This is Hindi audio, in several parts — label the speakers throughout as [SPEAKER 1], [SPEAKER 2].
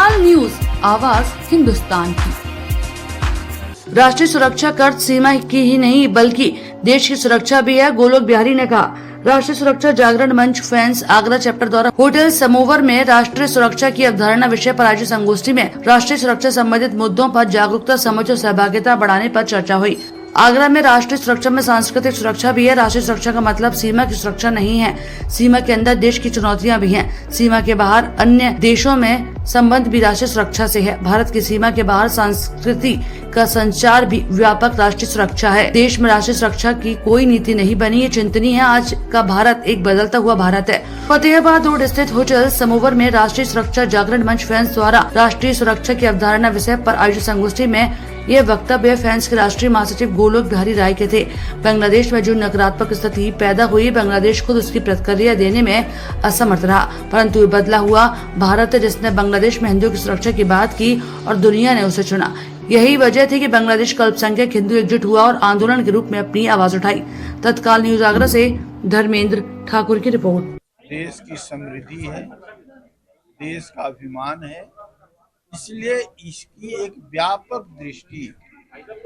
[SPEAKER 1] तत्काल न्यूज, आवाज हिंदुस्तान की। राष्ट्रीय सुरक्षा का अर्थ सीमा की ही नहीं बल्कि देश की सुरक्षा भी है, गोलोक बिहारी ने कहा। राष्ट्रीय सुरक्षा जागरण मंच फैंस आगरा चैप्टर द्वारा होटल समोवर में राष्ट्रीय सुरक्षा की अवधारणा विषय पर आयोजित संगोष्ठी में राष्ट्रीय सुरक्षा संबंधित मुद्दों पर जागरूकता, समझ और सहभागिता बढ़ाने पर चर्चा हुई। आगरा में राष्ट्रीय सुरक्षा में सांस्कृतिक सुरक्षा भी है। राष्ट्रीय सुरक्षा का मतलब सीमा की सुरक्षा नहीं है, सीमा के अंदर देश की चुनौतियां भी हैं। सीमा के बाहर अन्य देशों में संबंध भी राष्ट्रीय सुरक्षा से है। भारत की सीमा के बाहर संस्कृति का संचार भी व्यापक राष्ट्रीय सुरक्षा है। देश में राष्ट्रीय सुरक्षा की कोई नीति नहीं बनी, ये चिंतनीय है। आज का भारत एक बदलता हुआ भारत है। फतेहाबाद रोड स्थित होटल समोवर में राष्ट्रीय सुरक्षा जागरण मंच फैंस द्वारा राष्ट्रीय सुरक्षा की अवधारणा विषय पर आयोजित संगोष्ठी में ये वक्तव्य फैंस के राष्ट्रीय महासचिव गोलोक बिहारी राय के थे। बांग्लादेश में जो नकारात्मक स्थिति पैदा हुई, बांग्लादेश खुद उसकी प्रतिक्रिया देने में असमर्थ रहा, परंतु बदला हुआ भारत है जिसने बांग्लादेश में हिंदुओं की सुरक्षा की बात की और दुनिया ने उसे चुना। यही वजह थी कि बांग्लादेश का अल्पसंख्यक हिंदू एकजुट हुआ और आंदोलन के रूप में अपनी आवाज उठाई। तत्काल न्यूज आगरा से धर्मेंद्र ठाकुर की रिपोर्ट।
[SPEAKER 2] देश की समृद्धि है, देश का अभिमान है, इसलिए इसकी एक व्यापक दृष्टि,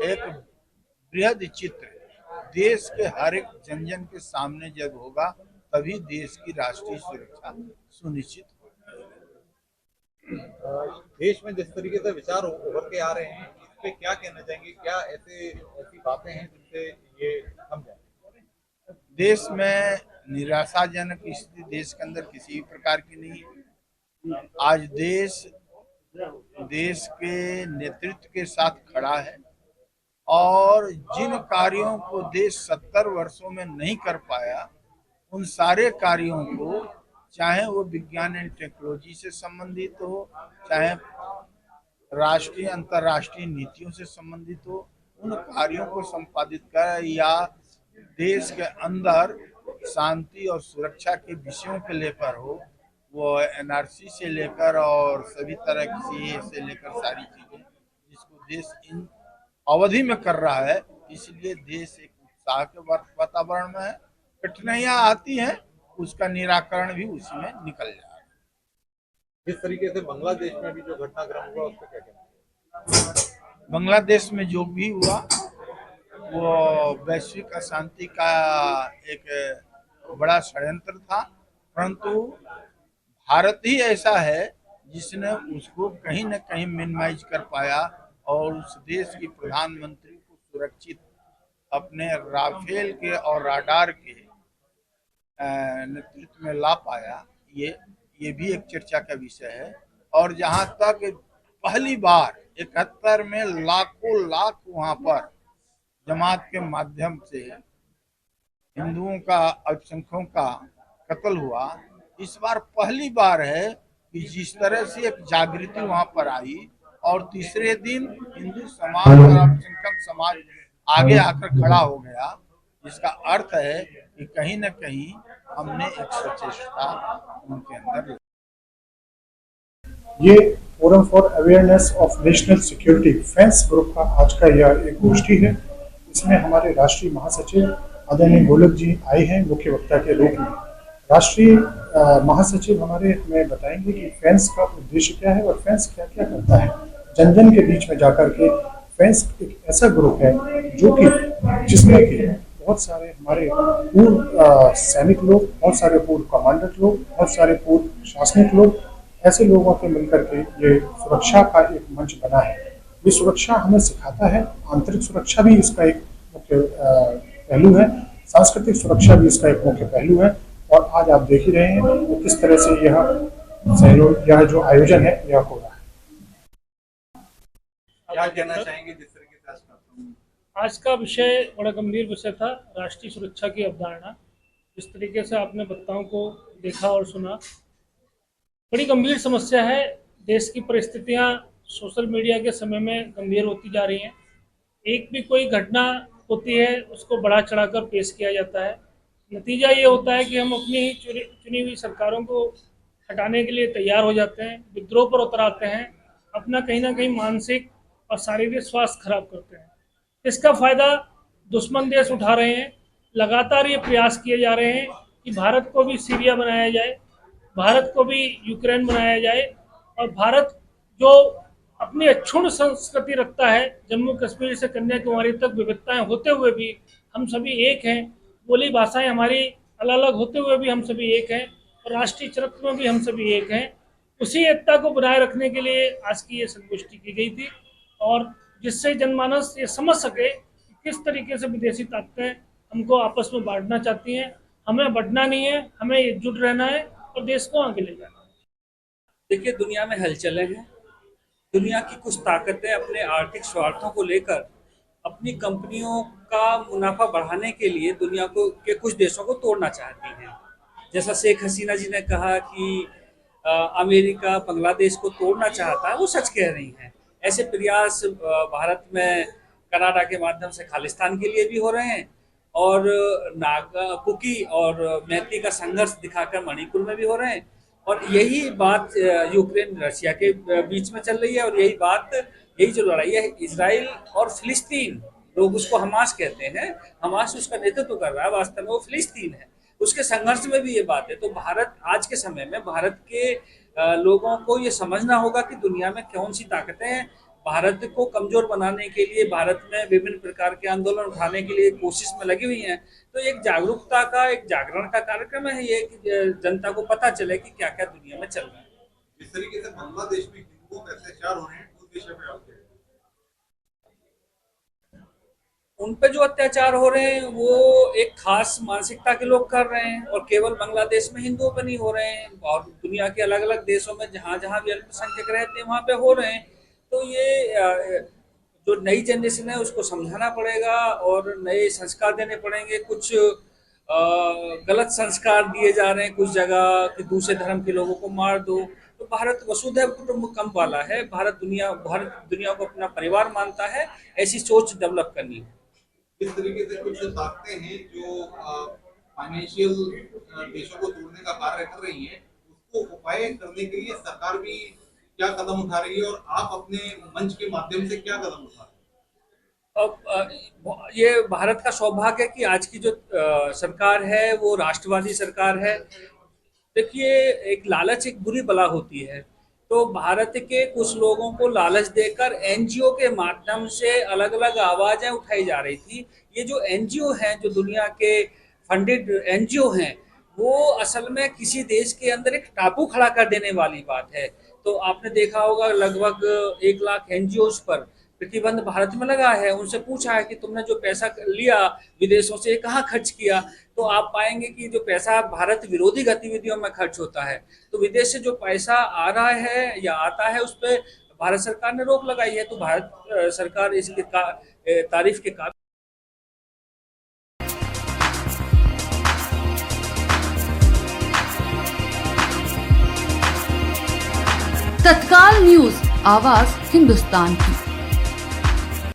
[SPEAKER 2] एक बृहद चित्र देश के हर एक जन जन के सामने जब होगा तभी देश की राष्ट्रीय सुरक्षा सुनिश्चित होगी।
[SPEAKER 3] देश में जिस तरीके से विचार उभर के आ रहे हैं, इस पे क्या कहना चाहेंगे? क्या ऐसी बातें हैं जिनसे ये थम जाए?
[SPEAKER 2] देश में निराशाजनक स्थिति देश के अंदर किसी भी प्रकार की नहीं है। आज देश के नेतृत्व के साथ खड़ा है और जिन कार्यों को देश 70 वर्षों में नहीं कर पाया, उन सारे कार्यों को, चाहे वो विज्ञान एंड टेक्नोलॉजी से संबंधित हो, चाहे राष्ट्रीय अंतर्राष्ट्रीय नीतियों से संबंधित हो, उन कार्यों को संपादित कर या देश के अंदर शांति और सुरक्षा के विषयों के लेकर हो, वो एनआरसी से लेकर और सभी तरह की से लेकर सारी चीजें जिसको देश इन अवधि में कर रहा है, इसलिए देश एक उत्साह के वातावरण में है। कठिनाइयां आती हैं, उसका निराकरण भी उसी में निकल जाए।
[SPEAKER 3] जिस तरीके से बांग्लादेश में भी जो घटनाक्रम हुआ, उसका क्या कहना है?
[SPEAKER 2] बांग्लादेश में जो भी हुआ वो वैश्विक अशांति का एक बड़ा षड्यंत्र था, परंतु भारत ही ऐसा है जिसने उसको कहीं न कहीं मिनिमाइज कर पाया और उस देश की प्रधानमंत्री को सुरक्षित अपने राफेल के और राडार के नेतृत्व में ला पाया। ये भी एक चर्चा का विषय है। और जहां तक पहली बार 71 में लाखों लाख वहां पर जमात के माध्यम से हिंदुओं का, अल्पसंख्यकों का कत्ल हुआ, इस बार पहली बार है कि जिस तरह से एक जागृति वहां पर आई और तीसरे दिन हिंदू समाज और अल्पसंख्यक समाज आगे आकर खड़ा हो गया, जिसका अर्थ है कि कहीं न कहीं हमने एक सचेतता उनके अंदर।
[SPEAKER 4] ये forum for awareness of national security fans group का आज का यह एक गोष्ठी है। इसमें हमारे राष्ट्रीय महासचिव आदरणीय गोलोक जी आए हैं मुख्य वक्ता के रूप में। राष्ट्रीय महासचिव हमें बताएंगे कि फैंस का उद्देश्य क्या है और फैंस क्या क्या करता है। जन जन के बीच में जाकर के फैंस एक ऐसा ग्रुप है जो कि जिसमें कि बहुत सारे हमारे पूर्व सैनिक लोग, बहुत सारे पूर्व कमांडर लोग, बहुत सारे पूर्व प्रशासनिक लोग, ऐसे लोगों के मिलकर के ये सुरक्षा का एक मंच बना है। ये सुरक्षा हमें सिखाता है, आंतरिक सुरक्षा भी इसका एक मुख्य पहलू है, सांस्कृतिक सुरक्षा भी इसका एक मुख्य पहलू है। और आज आप देख ही रहे हैं कि किस तरह से यह जो आयोजन है यह हो रहा है।
[SPEAKER 3] क्या कहना चाहेंगे जिस तरीके से
[SPEAKER 5] आज का विषय बड़ा गंभीर विषय था, राष्ट्रीय सुरक्षा की अवधारणा। जिस तरीके से आपने वक्ताओं को देखा और सुना, बड़ी गंभीर समस्या है। देश की परिस्थितियां सोशल मीडिया के समय में गंभीर होती जा रही हैं। एक भी कोई घटना होती है उसको बढ़ा चढ़ाकर पेश किया जाता है। नतीजा ये होता है कि हम अपनी चुनी हुई सरकारों को हटाने के लिए तैयार हो जाते हैं, विद्रोह पर उतर आते हैं, अपना कहीं ना कहीं मानसिक और शारीरिक स्वास्थ्य खराब करते हैं। इसका फायदा दुश्मन देश उठा रहे हैं। लगातार ये प्रयास किए जा रहे हैं कि भारत को भी सीरिया बनाया जाए, भारत को भी यूक्रेन बनाया जाए और भारत जो अपनी अक्षुण्ण संस्कृति रखता है, जम्मू कश्मीर से कन्याकुमारी तक विविधताएं होते हुए भी हम सभी एक हैं, बोली भाषाएं हमारी अलग अलग होते हुए भी हम सभी एक हैं, और राष्ट्रीय चरित्र में भी हम सभी एक हैं। उसी एकता को बनाए रखने के लिए आज की ये संगोष्ठी की गई थी, और जिससे जनमानस ये समझ सके कि किस तरीके से विदेशी ताकतें हमको आपस में बांटना चाहती हैं। हमें बढ़ना नहीं है, हमें एकजुट रहना है और देश को आगे ले जाना है।
[SPEAKER 6] देखिए, दुनिया में हलचलें हैं। दुनिया की कुछ ताकतें अपने आर्थिक स्वार्थों को लेकर अपनी कंपनियों का मुनाफा बढ़ाने के लिए दुनिया को के कुछ देशों को तोड़ना चाहती हैं। जैसा शेख हसीना जी ने कहा कि अमेरिका बांग्लादेश को तोड़ना चाहता है, वो सच कह रही हैं। ऐसे प्रयास भारत में कनाडा के माध्यम से खालिस्तान के लिए भी हो रहे हैं, और नागा कुकी और मैती का संघर्ष दिखाकर मणिपुर में भी हो रहे हैं, और यही बात यूक्रेन रशिया के बीच में चल रही है, और यही जो लड़ाई है इजराइल और फिलिस्तीन, लोग उसको हमास कहते हैं, हमास उसका नेतृत्व कर रहा है, वास्तव में वो फिलिस्तीन है, उसके संघर्ष में भी ये बात है। तो भारत आज के समय में भारत के लोगों को ये समझना होगा कि दुनिया में कौन सी ताकतें हैं। भारत को कमजोर बनाने के लिए, भारत में विभिन्न प्रकार के आंदोलन उठाने के लिए कोशिश में लगी हुई हैं। तो एक जागरूकता का, एक जागरण का कार्यक्रम है ये, कि जनता को पता चले कि क्या क्या दुनिया में चल रहा है।
[SPEAKER 3] जिस तरीके से बांग्लादेश में हिंदुओं पर अत्याचार हो रहे हैं, उस विषय में आप
[SPEAKER 6] उन पे जो अत्याचार हो रहे हैं वो एक खास मानसिकता के लोग कर रहे हैं, और केवल बांग्लादेश में हिंदुओं पे नहीं हो रहे हैं, और दुनिया के अलग अलग देशों में जहाँ जहाँ भी अल्पसंख्यक रहते हैं वहाँ पे हो रहे हैं। तो ये जो नई जनरेशन है उसको समझाना पड़ेगा और नए संस्कार देने पड़ेंगे। कुछ गलत संस्कार दिए जा रहे हैं कुछ जगह कि दूसरे धर्म के लोगों को मार दो। तो भारत वसुधैव कुटुंबकम वाला है, भारत दुनिया को अपना परिवार मानता है, ऐसी सोच डेवलप करनी है।
[SPEAKER 3] इस तरीके से कुछ ताकतें हैं जो फाइनेंशियल देशों को तोड़ने का कार्य कर रही हैं, उसको उपाय करने के लिए सरकार भी क्या कदम उठा रही है, और आप अपने मंच के माध्यम से क्या कदम उठा रहे हैं?
[SPEAKER 6] अब ये भारत का सौभाग्य है कि आज की जो सरकार है वो राष्ट्रवादी सरकार है। देखिए, एक लालच एक बुरी बला होती है। तो भारत के कुछ लोगों को लालच देकर एनजीओ के माध्यम से अलग अलग आवाजें उठाई जा रही थी। ये जो एनजीओ हैं, जो दुनिया के फंडेड एनजीओ हैं, वो असल में किसी देश के अंदर एक टापू खड़ा कर देने वाली बात है। तो आपने देखा होगा लगभग 1 लाख एनजीओज पर प्रतिबंध भारत में लगा है। उनसे पूछा है कि तुमने जो पैसा लिया विदेशों से कहाँ खर्च किया, तो आप पाएंगे कि जो पैसा भारत विरोधी गतिविधियों में खर्च होता है। तो विदेश से जो पैसा आ रहा है या आता है उस पर भारत सरकार ने रोक लगाई है। तो भारत सरकार इसकी तारीफ के काबिल।
[SPEAKER 1] तत्काल न्यूज, आवाज हिंदुस्तान की।